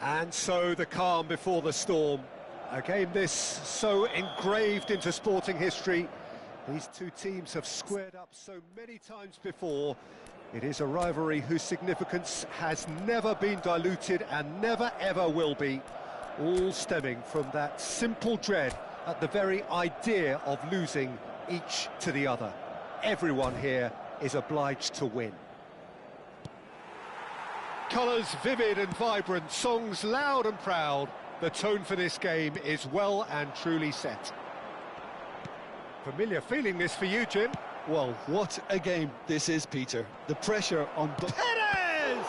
And so the calm before the storm. A game this so engraved into sporting history. These two teams have squared up so many times before. It is a rivalry whose significance has never been diluted and never ever will be. All stemming from that simple dread at the very idea of losing each to the other. Everyone here is obliged to win. Colours vivid and vibrant, songs loud and proud. The tone for this game is well and truly set. Familiar feeling this for you, Jim? Well, what a game this is, Peter. The pressure on... Perez!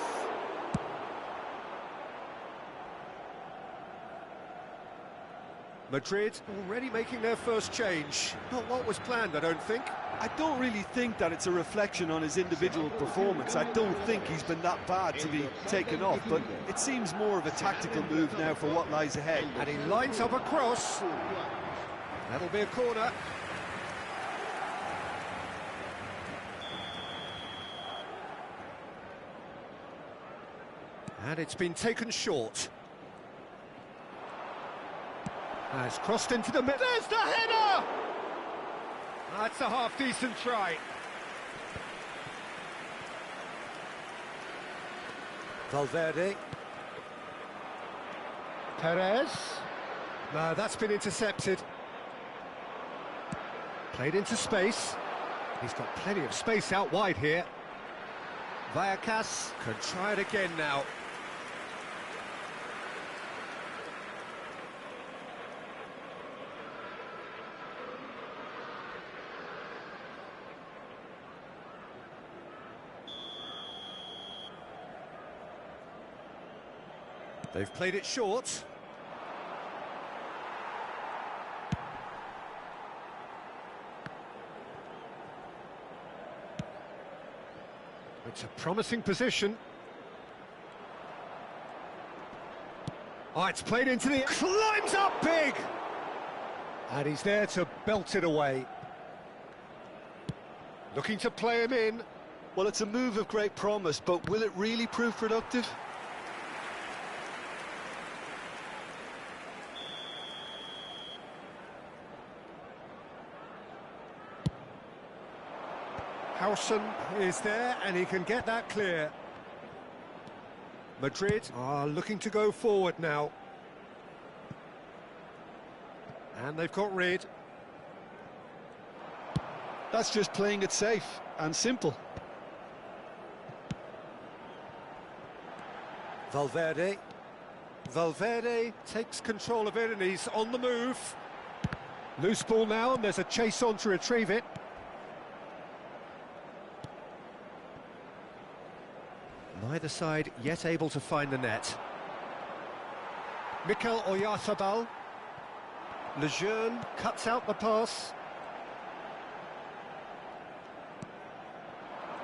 Madrid already making their first change. Not what was planned, I don't think. I don't really think that it's a reflection on his individual performance. I don't think he's been that bad to be taken off, but it seems more of a tactical move now for what lies ahead. And he lines up a cross. That'll be a corner. And it's been taken short. Has crossed into the middle. There's the header! That's a half-decent try. Valverde. Perez. No, that's been intercepted. Played into space. He's got plenty of space out wide here. Vallecas can try it again now. They've played it short. It's a promising position. Oh, it's played into the... Climbs up big! And he's there to belt it away. Looking to play him in. Well, it's a move of great promise, but will it really prove productive? Howson is there, and he can get that clear. Madrid are looking to go forward now. And they've got rid. That's just playing it safe and simple. Valverde. Valverde takes control of it, and he's on the move. Loose ball now, and there's a chase on to retrieve it. Neither side yet able to find the net. Mikel Oyarzabal. Lejeune cuts out the pass.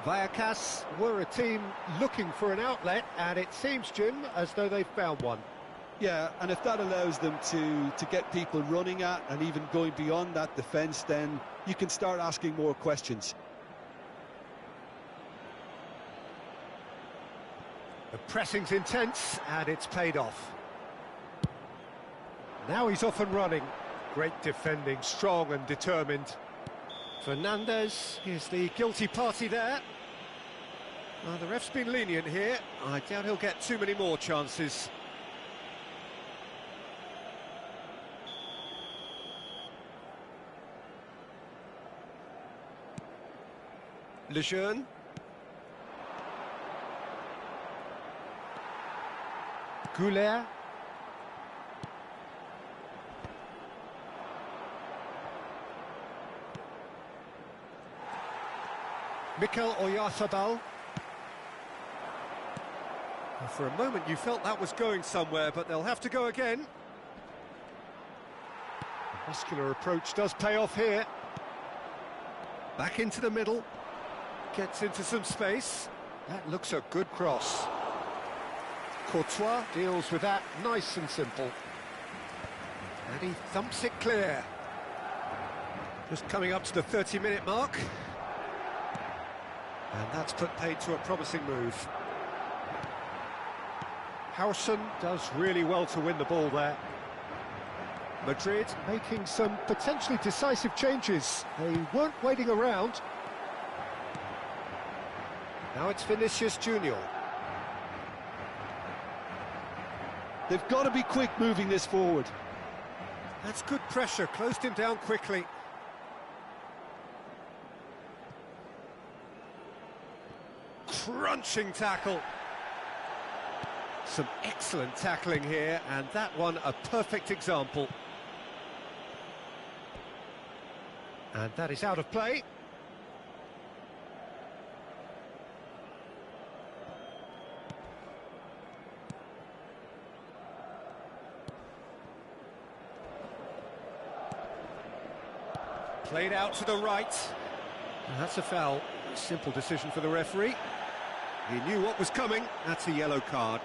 Vallecas were a team looking for an outlet, and it seems, Jim, as though they've found one. Yeah, and if that allows them to get people running at and even going beyond that defence, then you can start asking more questions. The pressing's intense, and it's paid off. Now he's off and running. Great defending, strong and determined. Fernandez is the guilty party there. The ref's been lenient here. I doubt he'll get too many more chances. Lejeune. Goulet. Mikel Oyarzabal. For a moment you felt that was going somewhere, but they'll have to go again. The muscular approach does pay off here. Back into the middle. Gets into some space. That looks a good cross. Courtois deals with that nice and simple. And he thumps it clear. Just coming up to the 30-minute mark. And that's put paid to a promising move. Howson does really well to win the ball there. Madrid making some potentially decisive changes. They weren't waiting around. Now it's Vinicius Junior. They've got to be quick moving this forward. That's good pressure, closed him down quickly. Crunching tackle. Some excellent tackling here, and that one a perfect example. And that is out of play. Played out to the right. And that's a foul. Simple decision for the referee. He knew what was coming. That's a yellow card.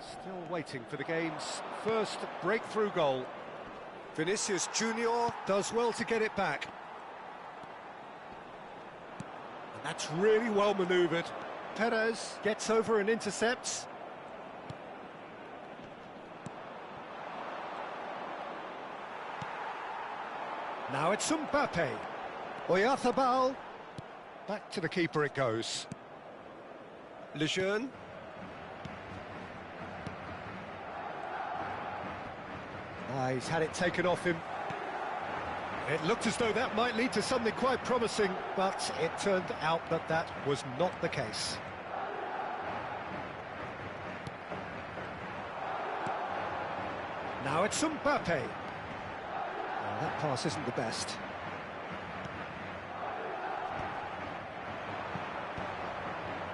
Still waiting for the game's first breakthrough goal. Vinicius Junior does well to get it back. And that's really well manoeuvred. Perez gets over and intercepts. Now it's Mbappe. Oyarzabal. Back to the keeper it goes. Lejeune. He's had it taken off him. It looked as though that might lead to something quite promising, but it turned out that that was not the case. Now it's Mbappe. Oh, that pass isn't the best.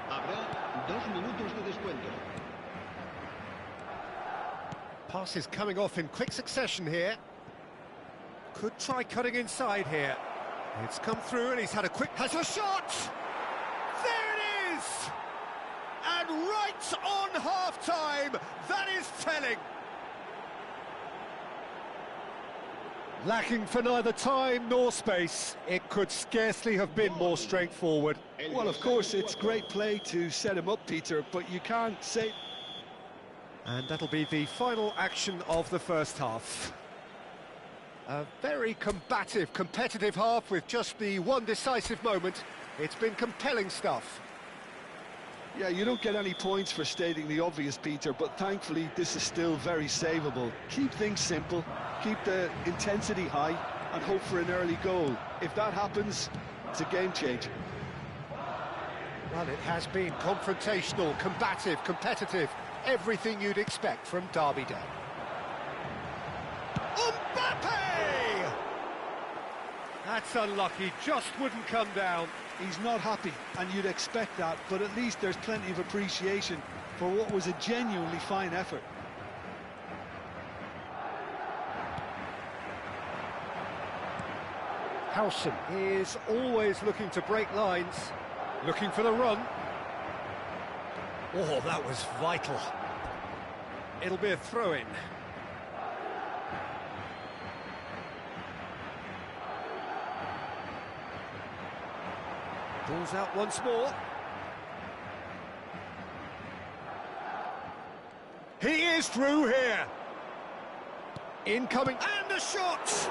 Habrá 2 minutos de descuento. Passes coming off in quick succession here. Could try cutting inside here. It's come through and he's had a quick... Has a shot! There it is! And right on half-time, that is telling. Lacking for neither time nor space, it could scarcely have been more straightforward. Well, of course, it's great play to set him up, Peter, but you can't say... And that'll be the final action of the first half. A very combative, competitive half with just the one decisive moment. It's been compelling stuff. Yeah, you don't get any points for stating the obvious, Peter, but thankfully this is still very savable. Keep things simple, keep the intensity high, and hope for an early goal. If that happens, it's a game changer. Well, it has been confrontational, combative, competitive. Everything you'd expect from Derby Day. Mbappe! That's unlucky, just wouldn't come down. He's not happy, and you'd expect that, but at least there's plenty of appreciation for what was a genuinely fine effort. Howson is always looking to break lines, looking for the run. Oh, that was vital. It'll be a throw-in. Ball's out once more. He is through here. Incoming, and a shot!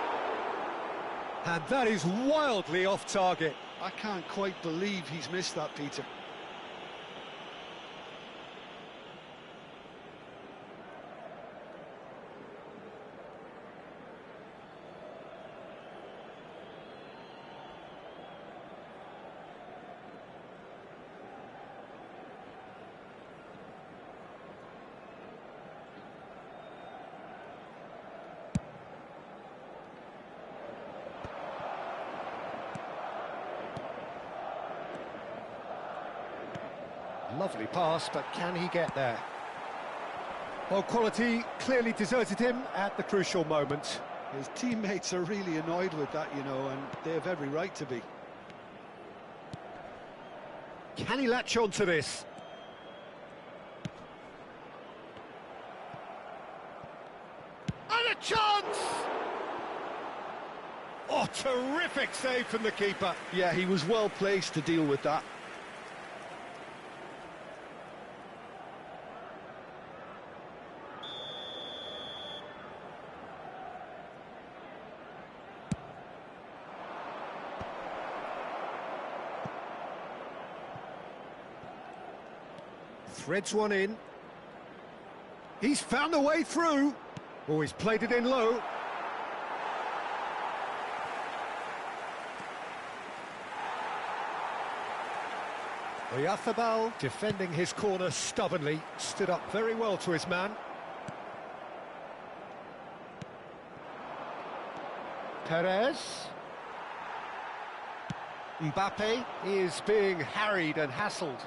And that is wildly off target. I can't quite believe he's missed that, Peter. Lovely pass, but can he get there? Well, quality clearly deserted him at the crucial moment. His teammates are really annoyed with that, you know, and they have every right to be. Can he latch on to this? And a chance! Oh, terrific save from the keeper. Yeah, he was well placed to deal with that. Threads one in. He's found a way through. Oh, he's played it in low. Oyarzabal, defending his corner stubbornly, stood up very well to his man. Perez. Mbappe is being harried and hassled.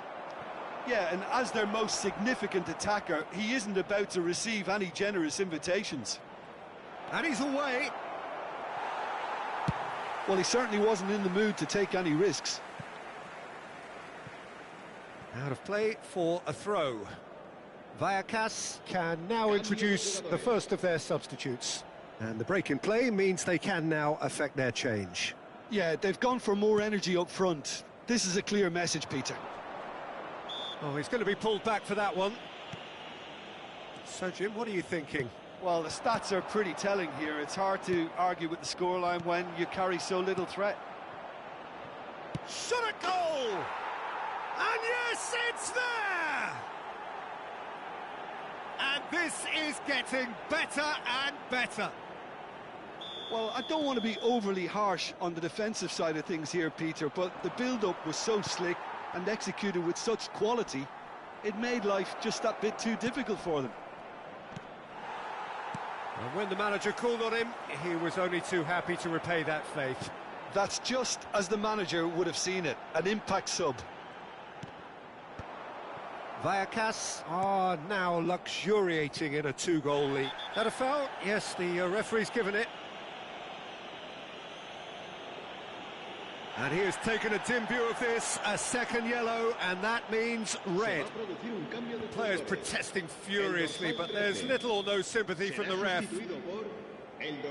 Yeah, and as their most significant attacker, he isn't about to receive any generous invitations. And he's away. Well, he certainly wasn't in the mood to take any risks. Out of play for a throw. Vallecas can now introduce the first of their substitutes. And the break in play means they can now affect their change. Yeah, they've gone for more energy up front. This is a clear message, Peter. Oh, he's going to be pulled back for that one. So, Jim, what are you thinking? Well, the stats are pretty telling here. It's hard to argue with the scoreline when you carry so little threat. Shot a goal! And yes, it's there! And this is getting better and better. Well, I don't want to be overly harsh on the defensive side of things here, Peter, but the build-up was so slick and executed with such quality, it made life just that bit too difficult for them. And when the manager called on him, he was only too happy to repay that faith. That's just as the manager would have seen it, an impact sub. Vallecas are now luxuriating in a two-goal lead. That a foul? Yes, the referee's given it. And he has taken a dim view of this, a second yellow, and that means red. Players protesting furiously, but there's little or no sympathy from the ref.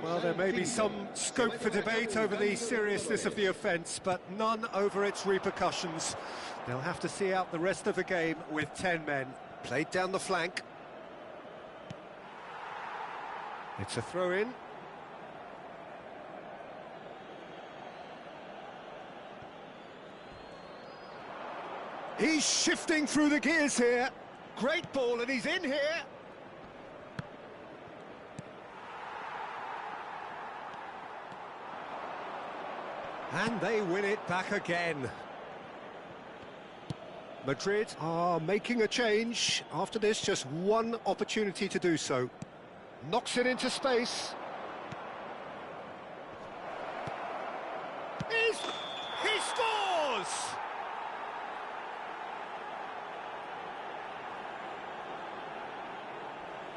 Well, there may be some scope for debate over the seriousness of the offence, but none over its repercussions. They'll have to see out the rest of the game with 10 men. Played down the flank. It's a throw-in. He's shifting through the gears here. Great ball, and he's in here. And they win it back again. Madrid are making a change. After this, just one opportunity to do so. Knocks it into space. He scores!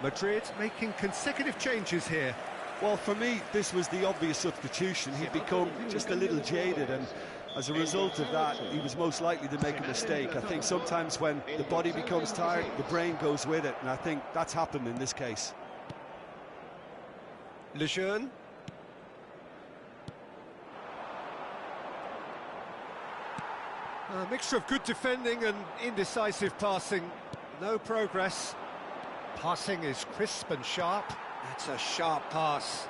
Madrid making consecutive changes here. Well, for me, this was the obvious substitution. He'd become just a little jaded, and as a result of that, he was most likely to make a mistake. I think sometimes when the body becomes tired, the brain goes with it, and I think that's happened in this case. Lejeune. A mixture of good defending and indecisive passing. No progress. Passing is crisp and sharp. That's a sharp pass.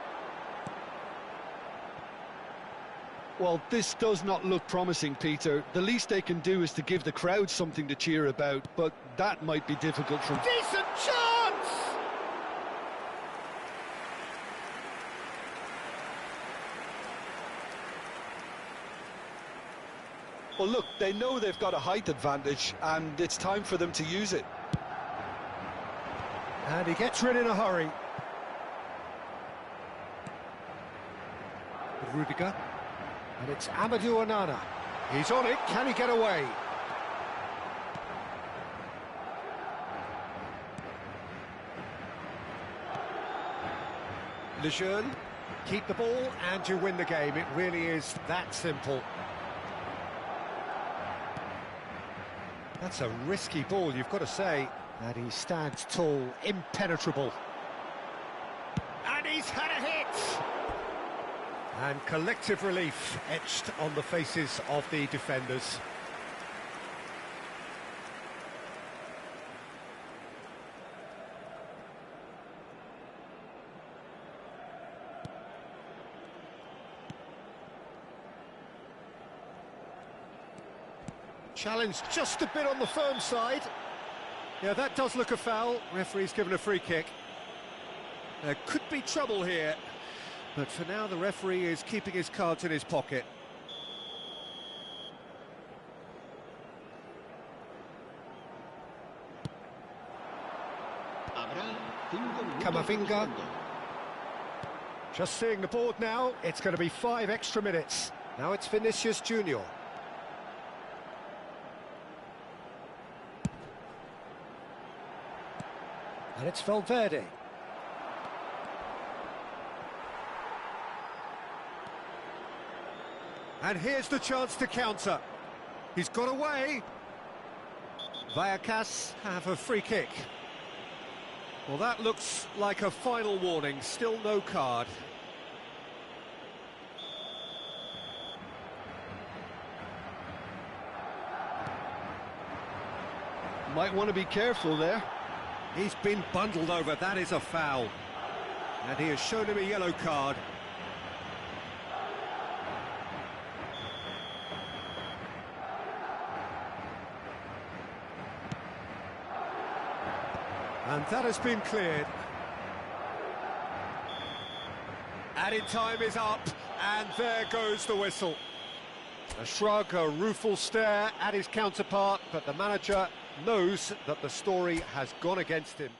Well, this does not look promising, Peter. The least they can do is to give the crowd something to cheer about, but that might be difficult from... Decent chance! Well, look, they know they've got a height advantage, and it's time for them to use it. And he gets rid in a hurry. Rudiger. And it's Amadou Onana. He's on it. Can he get away? Lejeune. Keep the ball and you win the game. It really is that simple. That's a risky ball, you've got to say. And he stands tall, impenetrable. And he's had a hit! And collective relief etched on the faces of the defenders. Challenge just a bit on the firm side. Yeah, that does look a foul. Referee's given a free kick. There could be trouble here, but for now the referee is keeping his cards in his pocket. Camavinga. Just seeing the board now, it's going to be 5 extra minutes. Now it's Vinicius Junior. And it's Valverde. And here's the chance to counter. He's got away. Vallecas have a free kick. Well, that looks like a final warning. Still no card. Might want to be careful there. He's been bundled over, that is a foul. And he has shown him a yellow card. And that has been cleared. Added time is up, and there goes the whistle. A shrug, a rueful stare at his counterpart, but the manager knows that the story has gone against him.